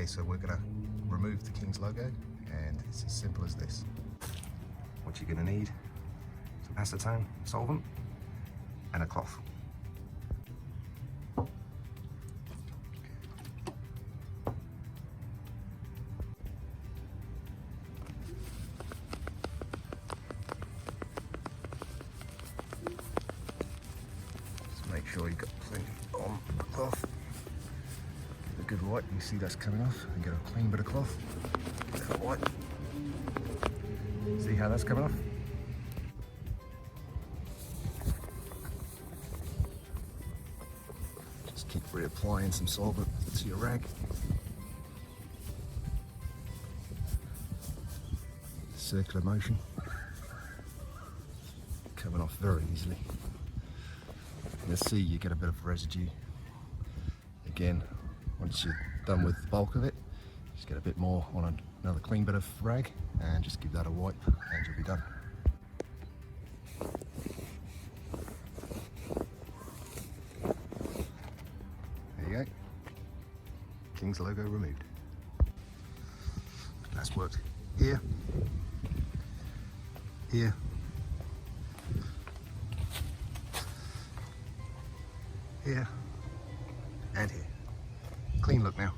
Okay, so we're gonna remove the King's logo, and it's as simple as this. What you're gonna need, some acetone solvent and a cloth. Just make sure you've got plenty on the cloth. Give it a good wipe. You see that's coming off, and get a clean bit of cloth. Give it a wipe. See how that's coming off? Just keep reapplying some solvent to your rag. Circular motion. Coming off very easily. You'll see you get a bit of residue. Again, once you're done with the bulk of it, just get a bit more on another clean bit of rag and just give that a wipe and you'll be done. There you go. King's logo removed. That's worked here, here, here, and here. Clean look now.